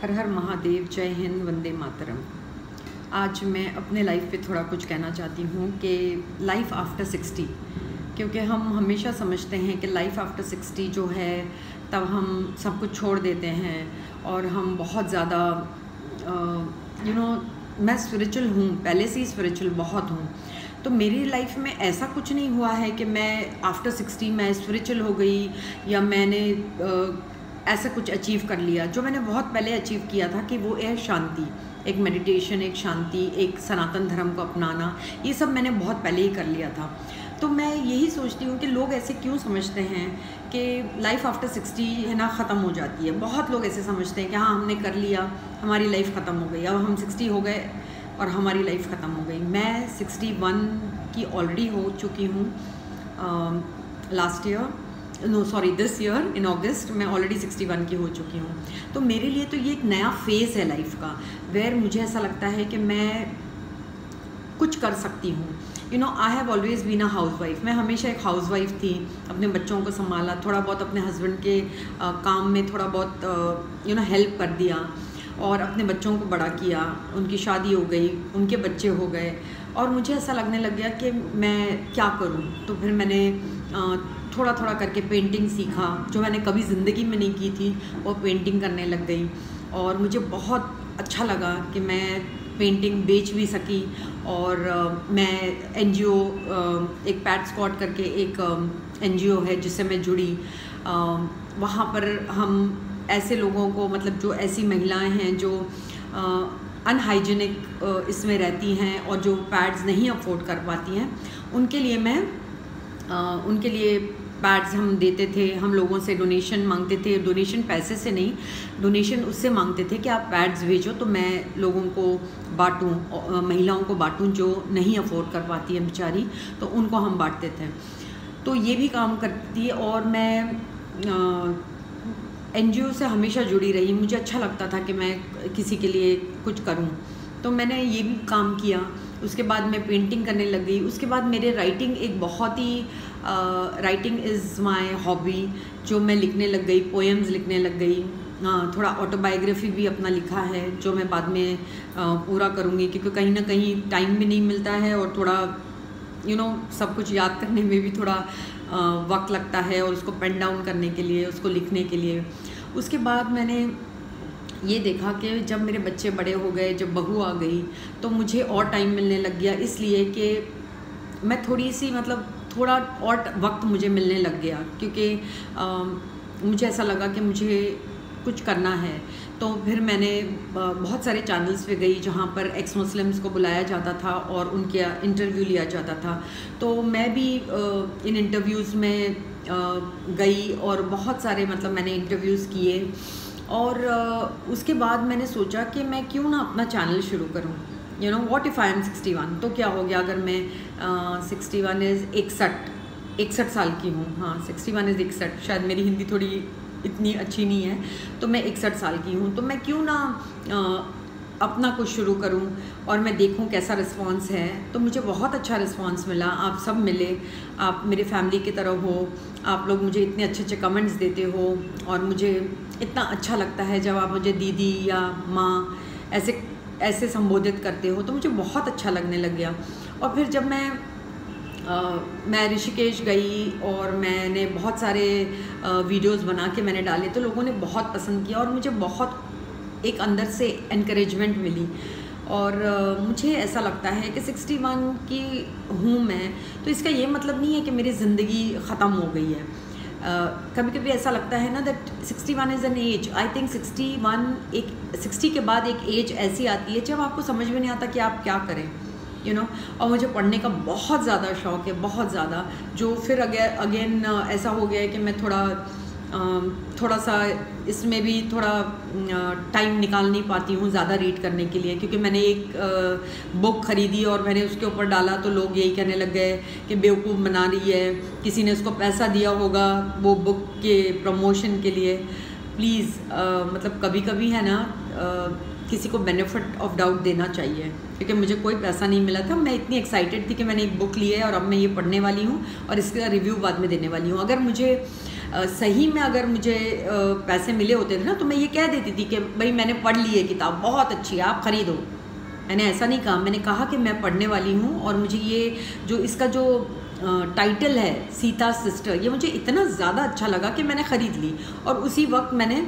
हर हर महादेव, जय हिंद, वंदे मातरम। आज मैं अपने लाइफ पे थोड़ा कुछ कहना चाहती हूँ कि लाइफ आफ्टर 60, क्योंकि हम हमेशा समझते हैं कि लाइफ आफ्टर 60 जो है तब हम सब कुछ छोड़ देते हैं और हम बहुत ज़्यादा मैं स्पिरिचुअल हूँ, पहले से ही स्पिरिचुअल बहुत हूँ। तो मेरी लाइफ में ऐसा कुछ नहीं हुआ है कि मैं आफ्टर 60 मैं स्पिरिचुअल हो गई या मैंने ऐसा कुछ अचीव कर लिया। जो मैंने बहुत पहले अचीव किया था कि वो है शांति, एक मेडिटेशन, एक शांति, एक सनातन धर्म को अपनाना, ये सब मैंने बहुत पहले ही कर लिया था। तो मैं यही सोचती हूँ कि लोग ऐसे क्यों समझते हैं कि लाइफ आफ्टर 60 है ना ख़त्म हो जाती है। बहुत लोग ऐसे समझते हैं कि हाँ हमने कर लिया, हमारी लाइफ ख़त्म हो गई, अब हम 60 हो गए और हमारी लाइफ ख़त्म हो गई। मैं 61 की ऑलरेडी हो चुकी हूँ। दिस ईयर इन अगस्त मैं ऑलरेडी 61 की हो चुकी हूँ। तो मेरे लिए तो ये एक नया फेज़ है लाइफ का, वेयर मुझे ऐसा लगता है कि मैं कुछ कर सकती हूँ। I have always been a housewife. मैं हमेशा एक हाउस वाइफ थी, अपने बच्चों को संभाला, थोड़ा बहुत अपने हस्बैंड के काम में थोड़ा बहुत हेल्प कर दिया और अपने बच्चों को बड़ा किया। उनकी शादी हो गई, उनके बच्चे हो गए और मुझे ऐसा लगने लग गया कि मैं क्या करूं। तो फिर मैंने थोड़ा थोड़ा करके पेंटिंग सीखा, जो मैंने कभी ज़िंदगी में नहीं की थी, वो पेंटिंग करने लग गई और मुझे बहुत अच्छा लगा कि मैं पेंटिंग बेच भी सकी। और मैं NGO, एक पैट स्क्वाड करके एक NGO है जिससे मैं जुड़ी। वहाँ पर हम ऐसे लोगों को, मतलब जो ऐसी महिलाएं हैं जो अनहाइजीनिक इसमें रहती हैं और जो पैड्स नहीं अफोर्ड कर पाती हैं, उनके लिए पैड्स हम देते थे। हम लोगों से डोनेशन मांगते थे, डोनेशन पैसे से नहीं, डोनेशन उससे मांगते थे कि आप पैड्स भेजो तो मैं लोगों को बांटूं, महिलाओं को बांटूं जो नहीं अफोर्ड कर पाती हैं बेचारी, तो उनको हम बांटते थे। तो ये भी काम करती है और मैं NGO से हमेशा जुड़ी रही। मुझे अच्छा लगता था कि मैं किसी के लिए कुछ करूं, तो मैंने ये भी काम किया। उसके बाद मैं पेंटिंग करने लग गई। उसके बाद मेरे राइटिंग एक बहुत ही राइटिंग इज़ माय हॉबी, जो मैं लिखने लग गई, पोएम्स लिखने लग गई। थोड़ा ऑटोबायोग्राफी भी अपना लिखा है जो मैं बाद में पूरा करूँगी, क्योंकि कहीं ना कहीं टाइम भी नहीं मिलता है और थोड़ा सब कुछ याद करने में भी थोड़ा वक्त लगता है और उसको पेन डाउन करने के लिए, उसको लिखने के लिए। उसके बाद मैंने ये देखा कि जब मेरे बच्चे बड़े हो गए, जब बहू आ गई, तो मुझे और टाइम मिलने लग गया, इसलिए कि मैं थोड़ा और वक्त मुझे मिलने लग गया, क्योंकि मुझे ऐसा लगा कि मुझे कुछ करना है। तो फिर मैंने बहुत सारे चैनल्स पे गई जहाँ पर एक्स मुस्लिम्स को बुलाया जाता था और उनके इंटरव्यू लिया जाता था। तो मैं भी इन इंटरव्यूज़ में गई और बहुत सारे मैंने इंटरव्यूज़ किए। और उसके बाद मैंने सोचा कि मैं क्यों ना अपना चैनल शुरू करूं। व्हाट इफ़ आई एम 61, तो क्या हो गया अगर मैं 61 इज़ 61 साल की हूँ। हाँ, 61 इज़ 61, शायद मेरी हिंदी थोड़ी इतनी अच्छी नहीं है, तो मैं 61 साल की हूँ। तो मैं क्यों ना अपना कुछ शुरू करूं और मैं देखूं कैसा रिस्पांस है। तो मुझे बहुत अच्छा रिस्पांस मिला, आप सब मिले, आप मेरे फैमिली की तरह हो, आप लोग मुझे इतने अच्छे अच्छे कमेंट्स देते हो और मुझे इतना अच्छा लगता है जब आप मुझे दीदी या माँ ऐसे संबोधित करते हो, तो मुझे बहुत अच्छा लगने लग गया। और फिर जब मैं ऋषिकेश गई और मैंने बहुत सारे वीडियोस बना के मैंने डाले, तो लोगों ने बहुत पसंद किया और मुझे बहुत एक अंदर से एनकरेजमेंट मिली। और मुझे ऐसा लगता है कि 61 की हूँ मैं, तो इसका ये मतलब नहीं है कि मेरी ज़िंदगी ख़त्म हो गई है। कभी कभी ऐसा लगता है ना that 61 is an age. I think 60 के बाद एक एज ऐसी आती है जब आपको समझ में नहीं आता कि आप क्या करें, और मुझे पढ़ने का बहुत ज़्यादा शौक़ है, बहुत ज़्यादा, जो फिर अगेन ऐसा हो गया है कि मैं थोड़ा सा इसमें भी थोड़ा टाइम निकाल नहीं पाती हूँ ज़्यादा रीड करने के लिए, क्योंकि मैंने एक बुक ख़रीदी और मैंने उसके ऊपर डाला तो लोग यही कहने लग गए कि बेवकूफ़ बना रही है, किसी ने उसको पैसा दिया होगा वो बुक के प्रमोशन के लिए। प्लीज़ कभी कभी है ना, किसी को बेनिफिट ऑफ डाउट देना चाहिए, क्योंकि मुझे कोई पैसा नहीं मिला था। मैं इतनी एक्साइटेड थी कि मैंने एक बुक ली है और अब मैं ये पढ़ने वाली हूँ और इसका रिव्यू बाद में देने वाली हूँ। अगर मुझे सही में अगर मुझे पैसे मिले होते थे ना तो मैं ये कह देती थी कि भाई मैंने पढ़ ली है किताब, बहुत अच्छी है, आप ख़रीदो। मैंने ऐसा नहीं कहा, मैंने कहा कि मैं पढ़ने वाली हूँ और मुझे ये जो इसका जो टाइटल है सीता सिस्टर, ये मुझे इतना ज़्यादा अच्छा लगा कि मैंने ख़रीद ली। और उसी वक्त मैंने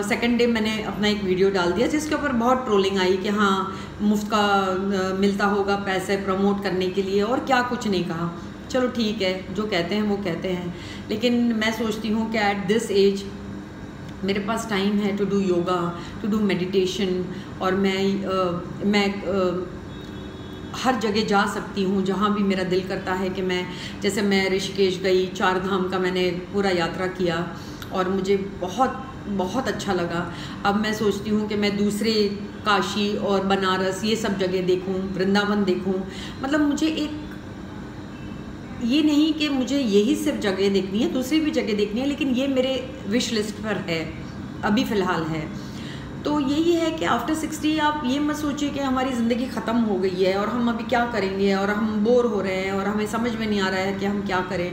सेकेंड डे मैंने अपना एक वीडियो डाल दिया जिसके ऊपर बहुत ट्रोलिंग आई कि हाँ मुफ्त का मिलता होगा पैसे प्रमोट करने के लिए, और क्या कुछ नहीं कहा। चलो ठीक है, जो कहते हैं वो कहते हैं, लेकिन मैं सोचती हूँ कि एट दिस एज मेरे पास टाइम है to do yoga, to do meditation, और मैं हर जगह जा सकती हूँ जहाँ भी मेरा दिल करता है कि जैसे मैं ऋषिकेश गई, 4 धाम का मैंने पूरा यात्रा किया और मुझे बहुत बहुत अच्छा लगा। अब मैं सोचती हूँ कि मैं दूसरे काशी और बनारस ये सब जगह देखूँ, वृंदावन देखूँ। मतलब मुझे ये नहीं कि मुझे यही सिर्फ जगह देखनी है, दूसरी भी जगह देखनी है, लेकिन ये मेरे विश लिस्ट पर है, अभी फ़िलहाल है। तो यही है कि आफ्टर 60 आप ये मत सोचिए कि हमारी ज़िंदगी ख़त्म हो गई है और हम अभी क्या करेंगे, और हम बोर हो रहे हैं और हमें समझ में नहीं आ रहा है कि हम क्या करें।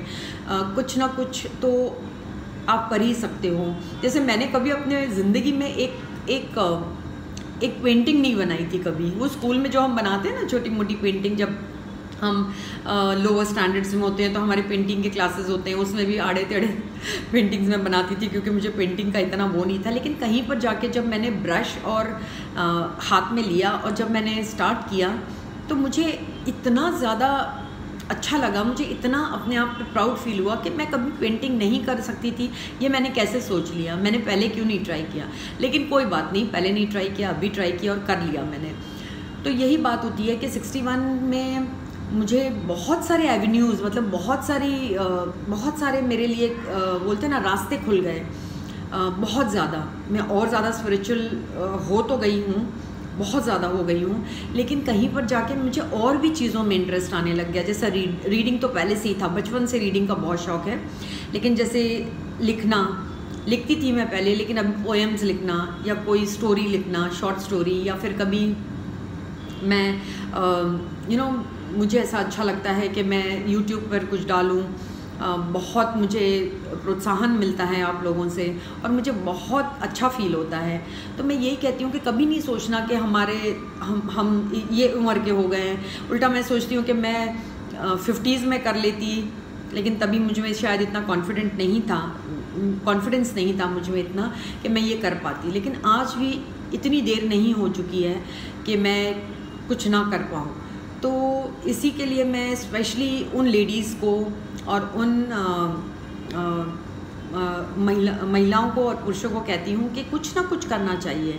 कुछ ना कुछ तो आप कर ही सकते हो। जैसे मैंने कभी अपने ज़िंदगी में एक पेंटिंग नहीं बनाई थी कभी। वो स्कूल में जो हम बनाते हैं ना छोटी मोटी पेंटिंग, जब हम लोअर स्टैंडर्ड्स में होते हैं तो हमारे पेंटिंग के क्लासेस होते हैं, उसमें भी आड़े टेढ़े पेंटिंग्स में बनाती थी क्योंकि मुझे पेंटिंग का इतना वो नहीं था। लेकिन कहीं पर जाके जब मैंने ब्रश और हाथ में लिया और जब मैंने स्टार्ट किया तो मुझे इतना ज़्यादा अच्छा लगा, मुझे इतना अपने आप पे प्राउड फील हुआ कि मैं कभी पेंटिंग नहीं कर सकती थी। ये मैंने कैसे सोच लिया, मैंने पहले क्यों नहीं ट्राई किया। लेकिन कोई बात नहीं, पहले नहीं ट्राई किया, अभी ट्राई किया और कर लिया मैंने। तो यही बात होती है कि 61 में मुझे बहुत सारे एवेन्यूज़, मतलब बहुत सारे मेरे लिए बोलते हैं ना रास्ते खुल गए, बहुत ज़्यादा। मैं और ज़्यादा स्पिरिचुअल हो तो गई हूँ, बहुत ज़्यादा हो गई हूँ, लेकिन कहीं पर जाके मुझे और भी चीज़ों में इंटरेस्ट आने लग गया। जैसे रीडिंग तो पहले से ही था, बचपन से रीडिंग का बहुत शौक़ है। लेकिन जैसे लिखती थी मैं पहले, लेकिन अब पोएम्स लिखना या कोई स्टोरी लिखना, शॉर्ट स्टोरी, या फिर कभी मैं मुझे ऐसा अच्छा लगता है कि मैं यूट्यूब पर कुछ डालूं। बहुत मुझे प्रोत्साहन मिलता है आप लोगों से और मुझे बहुत अच्छा फ़ील होता है। तो मैं यही कहती हूँ कि कभी नहीं सोचना कि हम ये उम्र के हो गए हैं। उल्टा मैं सोचती हूँ कि मैं 50s में कर लेती, लेकिन तभी मुझ में शायद इतना कॉन्फिडेंस नहीं था मुझ में इतना कि मैं ये कर पाती। लेकिन आज भी इतनी देर नहीं हो चुकी है कि मैं कुछ ना कर पाऊँ। तो इसी के लिए मैं स्पेशली उन लेडीज़ को और उन महिलाओं को और पुरुषों को कहती हूँ कि कुछ ना कुछ करना चाहिए,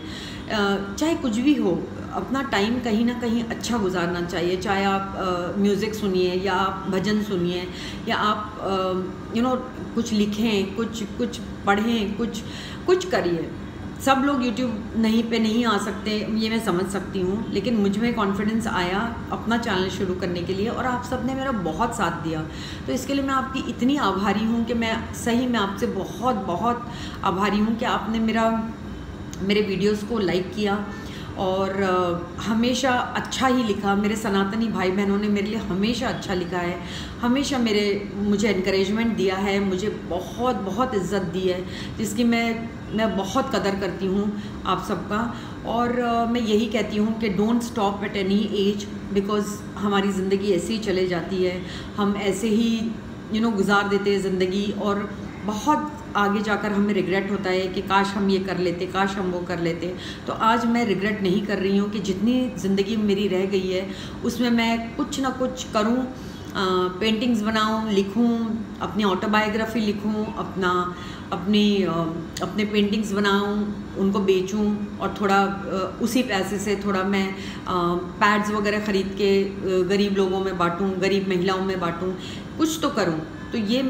चाहे कुछ भी हो। अपना टाइम कहीं ना कहीं अच्छा गुजारना चाहिए, चाहे आप म्यूज़िक सुनिए या आप भजन सुनिए या आप कुछ लिखें, कुछ पढ़ें, कुछ करिए। सब लोग यूट्यूब पे नहीं आ सकते, ये मैं समझ सकती हूँ, लेकिन मुझ में कॉन्फिडेंस आया अपना चैनल शुरू करने के लिए और आप सब ने मेरा बहुत साथ दिया। तो इसके लिए मैं आपकी इतनी आभारी हूँ कि मैं सही में आपसे बहुत बहुत आभारी हूँ कि आपने मेरे वीडियोस को लाइक किया और हमेशा अच्छा ही लिखा। मेरे सनातनी भाई बहनों ने मेरे लिए हमेशा अच्छा लिखा है, हमेशा मुझे एनकरेजमेंट दिया है, मुझे बहुत बहुत इज़्ज़त दी है, जिसकी मैं बहुत कदर करती हूँ आप सबका। और मैं यही कहती हूँ कि don't stop at any as, because हमारी ज़िंदगी ऐसे ही चले जाती है, हम ऐसे ही गुजार देते हैं ज़िंदगी और बहुत आगे जाकर हमें रिग्रेट होता है कि काश हम ये कर लेते, काश हम वो कर लेते। तो आज मैं रिग्रेट नहीं कर रही हूँ कि जितनी ज़िंदगी मेरी रह गई है उसमें मैं कुछ ना कुछ करूँ, पेंटिंग्स बनाऊँ, लिखूँ, अपनी ऑटोबायोग्राफी लिखूँ, अपने पेंटिंग्स बनाऊँ, उनको बेचूँ और थोड़ा उसी पैसे से थोड़ा मैं पैड्स वगैरह ख़रीद के गरीब लोगों में बांटूँ, गरीब महिलाओं में बांटूँ, कुछ तो करूँ। तो ये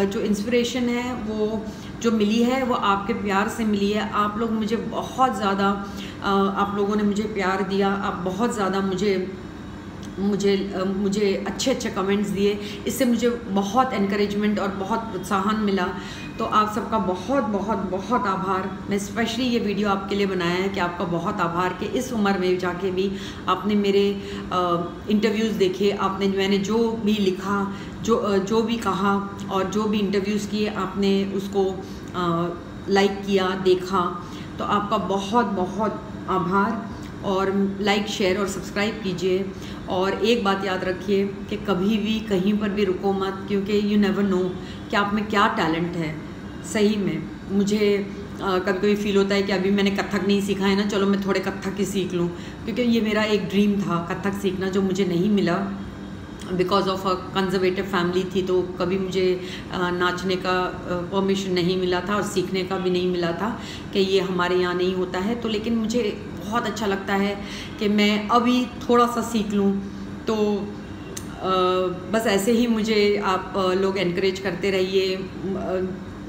जो इंस्पिरेशन है वो जो मिली है वो आपके प्यार से मिली है। आप लोग मुझे बहुत ज़्यादा, आप लोगों ने मुझे प्यार दिया, आप बहुत ज़्यादा मुझे अच्छे कमेंट्स दिए, इससे मुझे बहुत एनकरेजमेंट और बहुत प्रोत्साहन मिला। तो आप सबका बहुत बहुत बहुत आभार। मैं स्पेशली ये वीडियो आपके लिए बनाया है कि आपका बहुत आभार कि इस उम्र में जाके भी आपने मेरे इंटरव्यूज़ देखे, मैंने जो भी लिखा, जो भी कहा और जो भी इंटरव्यूज़ किए आपने उसको लाइक किया, देखा। तो आपका बहुत बहुत आभार। और लाइक, शेयर और सब्सक्राइब कीजिए। और एक बात याद रखिए कि कभी भी कहीं पर भी रुको मत, क्योंकि यू नेवर नो कि आप में क्या टैलेंट है। सही में मुझे कभी कभी फील होता है कि अभी मैंने कथक नहीं सीखा है ना, चलो मैं थोड़े कथक ही सीख लूँ, क्योंकि ये मेरा एक ड्रीम था कथक सीखना, जो मुझे नहीं मिला because of a conservative family थी। तो कभी मुझे नाचने का परमिशन नहीं मिला था और सीखने का भी नहीं मिला था कि ये हमारे यहाँ नहीं होता है। तो लेकिन मुझे बहुत अच्छा लगता है कि मैं अभी थोड़ा सा सीख लूँ। तो बस ऐसे ही मुझे आप लोग एनकरेज करते रहिए।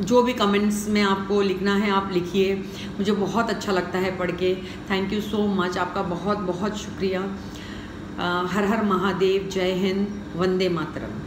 जो भी कमेंट्स में आपको लिखना है आप लिखिए, मुझे बहुत अच्छा लगता है पढ़ के। थैंक यू सो मच, आपका बहुत बहुत शुक्रिया। हर हर महादेव, जय हिंद, वंदे मातरम।